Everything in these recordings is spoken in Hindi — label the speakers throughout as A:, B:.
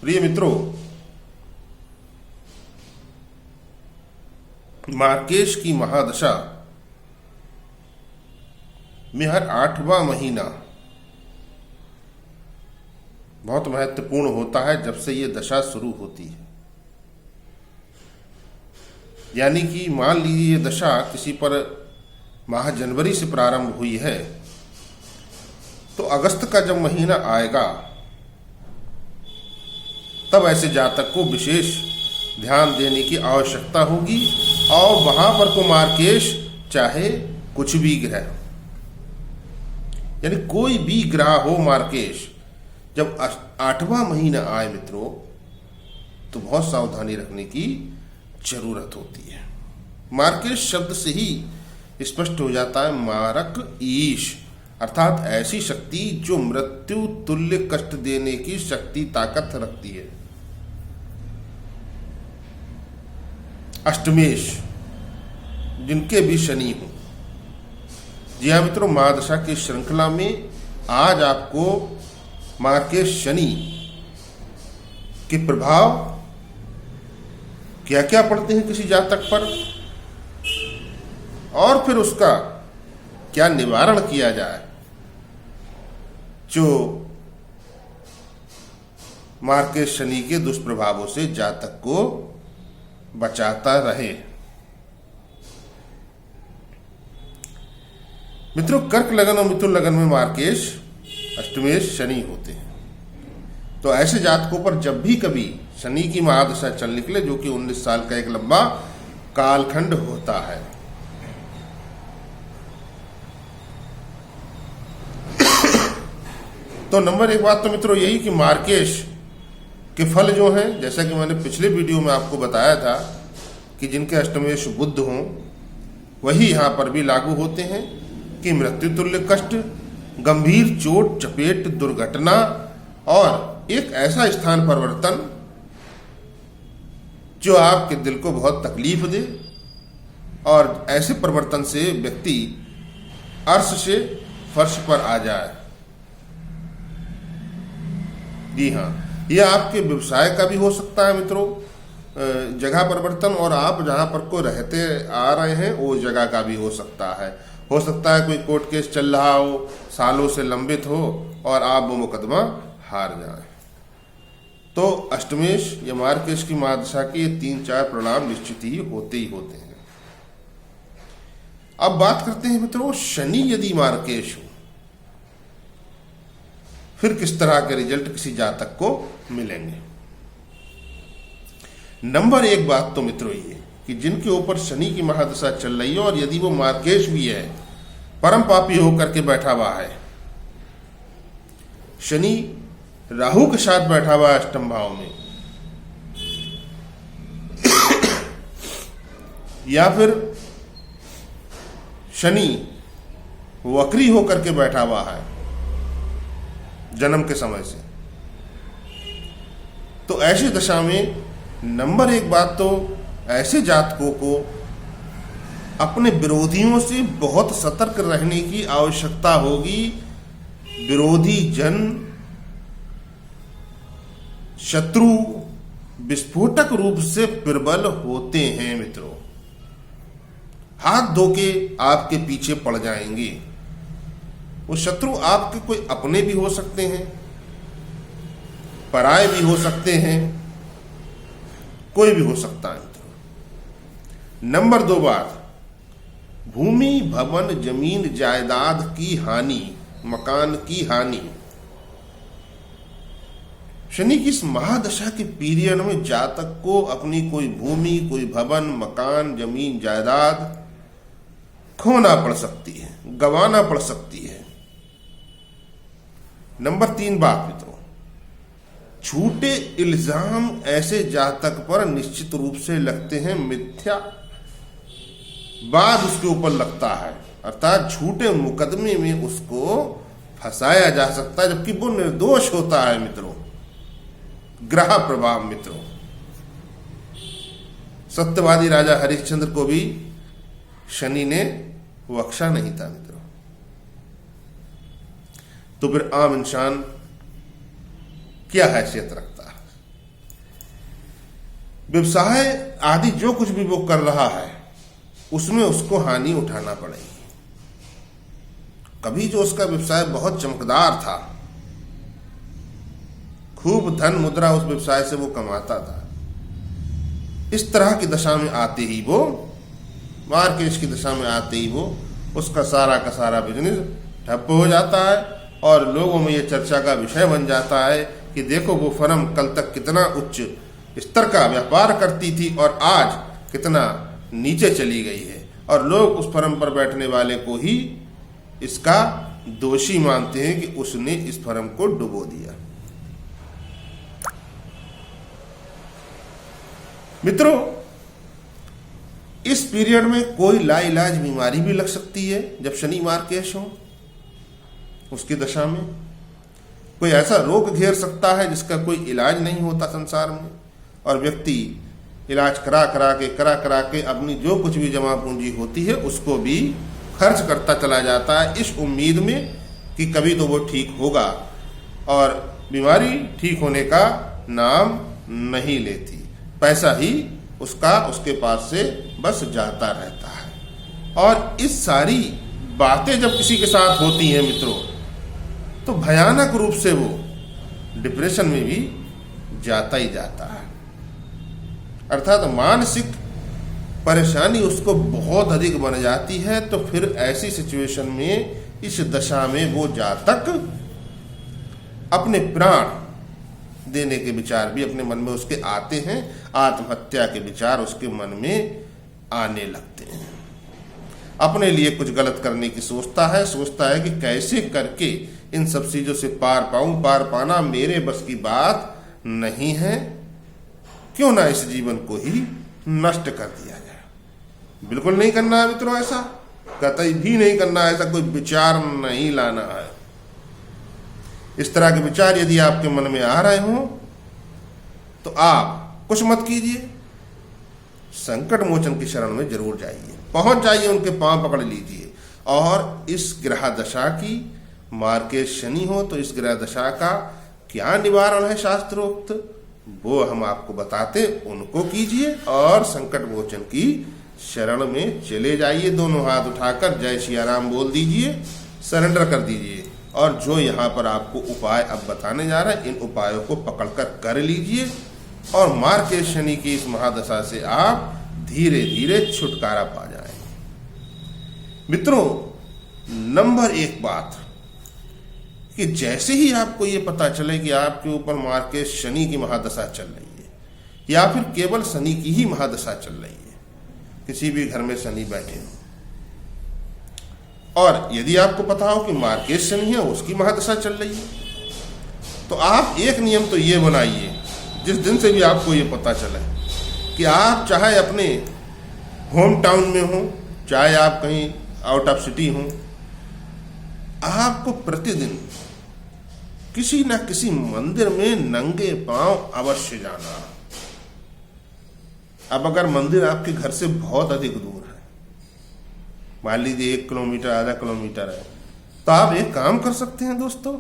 A: प्रिय मित्रों, मार्केश की महादशा में हर 8वां महीना बहुत महत्वपूर्ण होता है जब से ये दशा शुरू होती है। यानी कि मान लीजिए ये दशा किसी पर माह जनवरी से प्रारंभ हुई है, तो अगस्त का जब महीना आएगा तब ऐसे जातक को विशेष ध्यान देने की आवश्यकता होगी। और वहां पर को मार्केश चाहे कुछ भी ग्रह, यानी कोई भी ग्रह हो मार्केश, जब 8वां महीना आए मित्रों, तो बहुत सावधानी रखने की जरूरत होती है। मार्केश शब्द से ही स्पष्ट हो जाता है मारक ईश, अर्थात ऐसी शक्ति जो मृत्यु तुल्य कष्ट देने की शक्ति ताकत रखती है। अष्टमेश, जिनके भी शनि हो। जी हाँ मित्रों, महादशा की श्रृंखला में आज आपको मार्केश शनि के प्रभाव क्या क्या पड़ते हैं किसी जातक पर, और फिर उसका क्या निवारण किया जाए जो मार्केश शनि के दुष्प्रभावों से जातक को बचाता रहे। मित्रों, कर्क लगन और मिथुन लगन में मार्केश अष्टमेश शनि होते हैं। तो ऐसे जातकों पर जब भी कभी शनि की महादशा चल निकले, जो कि 19 साल का एक लंबा कालखंड होता है, तो नंबर एक बात तो मित्रों यही कि मार्केश के फल जो हैं, जैसा कि मैंने पिछले वीडियो में आपको बताया था कि जिनके अष्टमेश बुध हों वही यहां पर भी लागू होते हैं कि मृत्यु तुल्य कष्ट, गंभीर चोट चपेट, दुर्घटना और एक ऐसा स्थान परिवर्तन जो आपके दिल को बहुत तकलीफ दे, और ऐसे परिवर्तन से व्यक्ति अर्श से फर्श पर आ जाए। जी हाँ, यह आपके व्यवसाय का भी हो सकता है मित्रों, जगह परिवर्तन, और आप जहां पर को रहते आ रहे हैं वो जगह का भी हो सकता है। हो सकता है कोई कोर्ट केस चल रहा हो, सालों से लंबित हो, और आप वो मुकदमा हार जाएं। तो अष्टमेश या मार्केश की महादशा के 3-4 परिणाम निश्चित ही होते हैं। अब बात करते हैं मित्रों, शनि यदि मार्केश हो फिर किस तरह के रिजल्ट किसी जातक को मिलेंगे। नंबर एक बात तो मित्रों ये कि जिनके ऊपर शनि की महादशा चल रही है, और यदि वो मार्केश भी है, परम पापी होकर के बैठा हुआ है, शनि राहु के साथ बैठा हुआ है अष्टम भाव में, या फिर शनि वक्री होकर के बैठा हुआ है जन्म के समय से, तो ऐसी दशा में नंबर एक बात तो ऐसे जातकों को अपने विरोधियों से बहुत सतर्क रहने की आवश्यकता होगी। विरोधी जन, शत्रु विस्फोटक रूप से प्रबल होते हैं मित्रों, हाथ धो के आपके पीछे पड़ जाएंगे। वो शत्रु आपके कोई अपने भी हो सकते हैं, पराये भी हो सकते हैं, कोई भी हो सकता है मित्रों। नंबर 2 बात, भूमि भवन जमीन जायदाद की हानि, मकान की हानि। शनि की इस महादशा के पीरियड में जातक को अपनी कोई भूमि, कोई भवन, मकान, जमीन, जायदाद खोना पड़ सकती है, गंवाना पड़ सकती है। नंबर 3 बात मित्रों, झूठे इल्जाम ऐसे जातक पर निश्चित रूप से लगते हैं, मिथ्या बाद उसके ऊपर लगता है, अर्थात झूठे मुकदमे में उसको फंसाया जा सकता है, जबकि वो निर्दोष होता है मित्रों। ग्रह प्रभाव मित्रों, सत्यवादी राजा हरिश्चंद्र को भी शनि ने बख्शा नहीं था मित्रों। तो फिर आम इंसान क्या हैसियत रखता है? व्यवसाय आदि जो कुछ भी वो कर रहा है उसमें उसको हानि उठाना पड़ेगी। कभी जो उसका व्यवसाय बहुत चमकदार था, खूब धन मुद्रा उस व्यवसाय से वो कमाता था, इस तरह की दशा में आते ही वो, मार्केट की दशा में आते ही वो, उसका सारा का सारा बिजनेस ठप्प हो जाता है और लोगों में ये चर्चा का विषय बन जाता है कि देखो वो फर्म कल तक कितना उच्च स्तर का व्यापार करती थी और आज कितना नीचे चली गई है, और लोग उस फर्म पर बैठने वाले को ही इसका दोषी मानते हैं कि उसने इस फर्म को डुबो दिया। मित्रों, इस पीरियड में कोई लाइलाज बीमारी भी लग सकती है। जब शनि मार्केश हो उसकी दशा में कोई ऐसा रोग घेर सकता है जिसका कोई इलाज नहीं होता संसार में, और व्यक्ति इलाज करा करा के अपनी जो कुछ भी जमा पूंजी होती है उसको भी खर्च करता चला जाता है, इस उम्मीद में कि कभी तो वो ठीक होगा, और बीमारी ठीक होने का नाम नहीं लेती। पैसा ही उसके पास से बस जाता रहता है। और इस सारी बातें जब किसी के साथ होती हैं मित्रों, तो भयानक रूप से वो डिप्रेशन में भी जाता ही जाता है। अर्थात मानसिक परेशानी उसको बहुत अधिक बन जाती है। तो फिर ऐसी सिचुएशन में, इस दशा में वो जातक अपने प्राण देने के विचार भी अपने मन में उसके आते हैं, आत्महत्या के विचार उसके मन में आने लगते हैं। अपने लिए कुछ गलत करने की सोचता है कि कैसे करके इन सब चीजों से पार पाऊं, पार पाना मेरे बस की बात नहीं है, क्यों ना इस जीवन को ही नष्ट कर दिया जाए। बिल्कुल नहीं करना है मित्रों, ऐसा कतई भी नहीं करना है, ऐसा कोई विचार नहीं लाना है। इस तरह के विचार यदि आपके मन में आ रहे हों तो आप कुछ मत कीजिए, संकट मोचन की शरण में जरूर जाइए, पहुंच जाइए, उनके पांव पकड़ लीजिए। और इस ग्रह दशा की, मार्केश शनि हो तो इस ग्रह दशा का क्या निवारण है शास्त्रोक्त, वो हम आपको बताते, उनको कीजिए और संकट मोचन की शरण में चले जाइए। दोनों हाथ उठाकर जय सिया राम बोल दीजिए, सरेंडर कर दीजिए। और जो यहाँ पर आपको उपाय अब बताने जा रहे हैं, इन उपायों को पकड़कर कर लीजिए और मार्केश शनि की इस महादशा से आप धीरे धीरे छुटकारा पा जाएंगे। मित्रों, नंबर एक बात कि जैसे ही आपको ये पता चले कि आपके ऊपर मार्केश शनि की महादशा चल रही है या फिर केवल शनि की ही महादशा चल रही है, किसी भी घर में शनि बैठे हो, और यदि आपको पता हो कि मार्केश शनि है, उसकी महादशा चल रही है, तो आप एक नियम तो ये बनाइए, जिस दिन से भी आपको ये पता चले कि आप चाहे अपने होम टाउन में हो, चाहे आप कहीं आउट ऑफ सिटी हो, आपको प्रतिदिन किसी न किसी मंदिर में नंगे पांव अवश्य जाना। अब अगर मंदिर आपके घर से बहुत अधिक दूर है, मान लीजिए 1 किलोमीटर, आधा किलोमीटर है, तो आप एक काम कर सकते हैं दोस्तों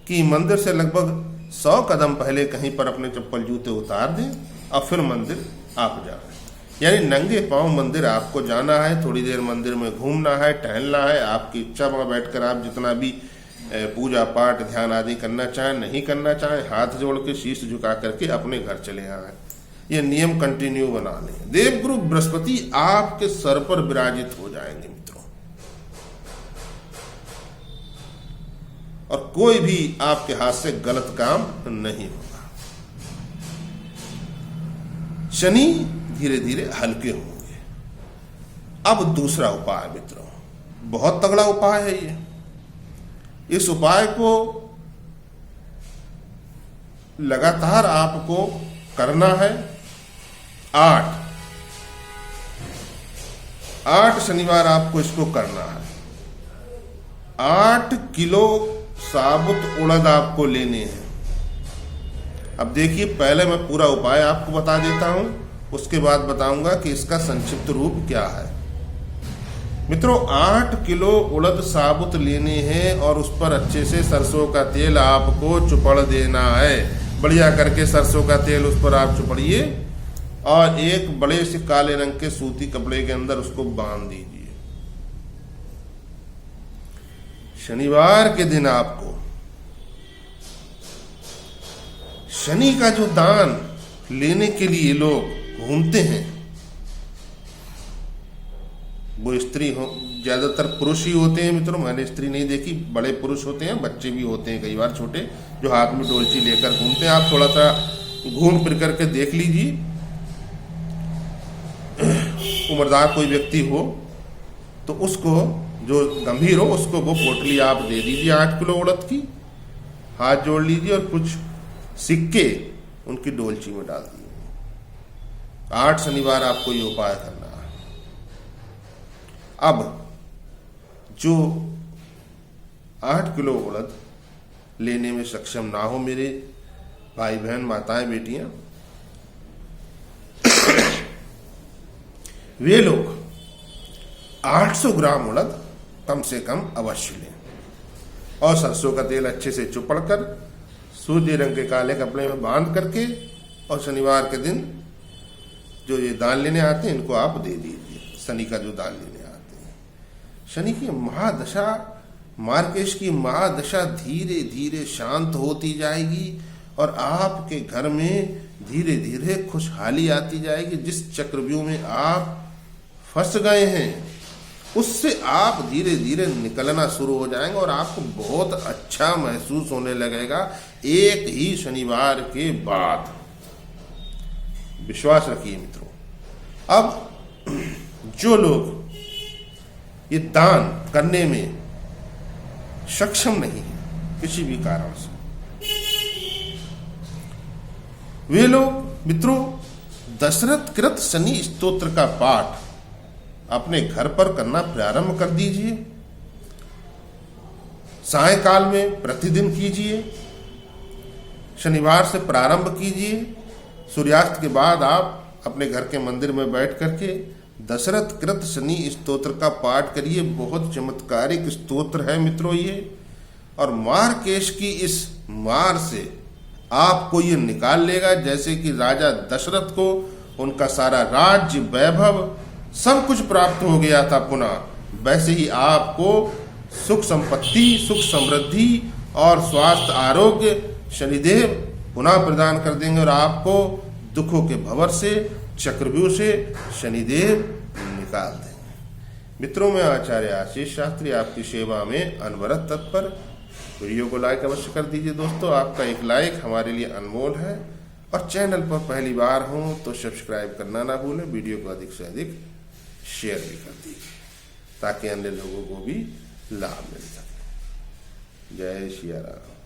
A: कि मंदिर से लगभग 100 कदम पहले कहीं पर अपने चप्पल जूते उतार दें और फिर मंदिर आप जाएं। यानी नंगे पांव मंदिर आपको जाना है, थोड़ी देर मंदिर में घूमना है, टहलना है, आपकी इच्छा वहां बैठकर आप जितना भी पूजा पाठ ध्यान आदि करना चाहें, नहीं करना चाहें, हाथ जोड़ के शीश झुका करके अपने घर चले आए। ये नियम कंटिन्यू बना लें। देवगुरु बृहस्पति आपके सर पर विराजित हो जाएंगे मित्रों, और कोई भी आपके हाथ से गलत काम नहीं होगा। शनि धीरे धीरे हल्के होंगे। अब दूसरा उपाय मित्रों, बहुत तगड़ा उपाय है ये। इस उपाय को लगातार आपको करना है। 8 शनिवार आपको इसको करना है। 8 किलो साबुत उड़द आपको लेने हैं। अब देखिए, पहले मैं पूरा उपाय आपको बता देता हूं, उसके बाद बताऊंगा कि इसका संक्षिप्त रूप क्या है। मित्रों, 8 किलो उड़द साबुत लेने हैं और उस पर अच्छे से सरसों का तेल आपको चुपड़ देना है। बढ़िया करके सरसों का तेल उस पर आप चुपड़िए और एक बड़े से काले रंग के सूती कपड़े के अंदर उसको बांध दीजिए। शनिवार के दिन आपको शनि का जो दान लेने के लिए लोग घूमते हैं, वो स्त्री हो, ज्यादातर पुरुष ही होते हैं मित्रों, मैंने स्त्री नहीं देखी, बड़े पुरुष होते हैं, बच्चे भी होते हैं कई बार छोटे, जो हाथ में डोलची लेकर घूमते हैं। आप थोड़ा सा घूम फिर करके देख लीजिए, उम्रदार कोई व्यक्ति हो तो उसको, जो गंभीर हो, उसको वो पोटली आप दे दीजिए 8 किलो उड़द की, हाथ जोड़ लीजिए और कुछ सिक्के उनकी डोलची में डाल दीजिए। 8 शनिवार आपको ये उपाय करना है। अब जो 8 किलो उड़द लेने में सक्षम ना हो मेरे भाई बहन माताएं बेटियां, वे लोग 800 ग्राम उड़द कम से कम अवश्य लें और सरसों का तेल अच्छे से चुपड़कर सूर्य रंग के काले कपड़े में बांध करके, और शनिवार के दिन जो ये दान लेने आते हैं इनको आप दे दीजिए। शनि का जो दान लेने आते हैं, शनि की महादशा, मार्केश की महादशा धीरे धीरे शांत होती जाएगी और आपके घर में धीरे धीरे खुशहाली आती जाएगी। जिस चक्रव्यूह में आप फंस गए हैं उससे आप धीरे धीरे निकलना शुरू हो जाएंगे और आपको बहुत अच्छा महसूस होने लगेगा एक ही शनिवार के बाद। विश्वास रखिए मित्रों। अब जो लोग ये दान करने में सक्षम नहीं है किसी भी कारण से, वे लोग मित्रों दशरथ कृत शनि स्तोत्र का पाठ अपने घर पर करना प्रारंभ कर दीजिए। सायंकाल में प्रतिदिन कीजिए, शनिवार से प्रारंभ कीजिए। सूर्यास्त के बाद आप अपने घर के मंदिर में बैठ करके दशरथ कृत शनि स्तोत्र का पाठ करिए। बहुत चमत्कारिक स्तोत्र है मित्रों ये, और मारकेश की इस मार से आपको ये निकाल लेगा। जैसे कि राजा दशरथ को उनका सारा राज्य, वैभव, सब कुछ प्राप्त हो गया था पुनः, वैसे ही आपको सुख संपत्ति, सुख समृद्धि और स्वास्थ्य आरोग्य शनिदेव पुनः प्रदान कर देंगे और आपको दुखों के भंवर से, चक्रव्यूह से शनिदेव निकाल देंगे। मित्रों, मैं आचार्य आशीष शास्त्री आपकी सेवा में अनवरत तत्पर। वीडियो को लाइक अवश्य कर दीजिए दोस्तों, आपका एक लाइक हमारे लिए अनमोल है। और चैनल पर पहली बार हो तो सब्सक्राइब करना ना भूलें, वीडियो को अधिक से अधिक शेयर भी कर दीजिए ताकि अन्य लोगों को भी लाभ मिल सके। जय श्री राम।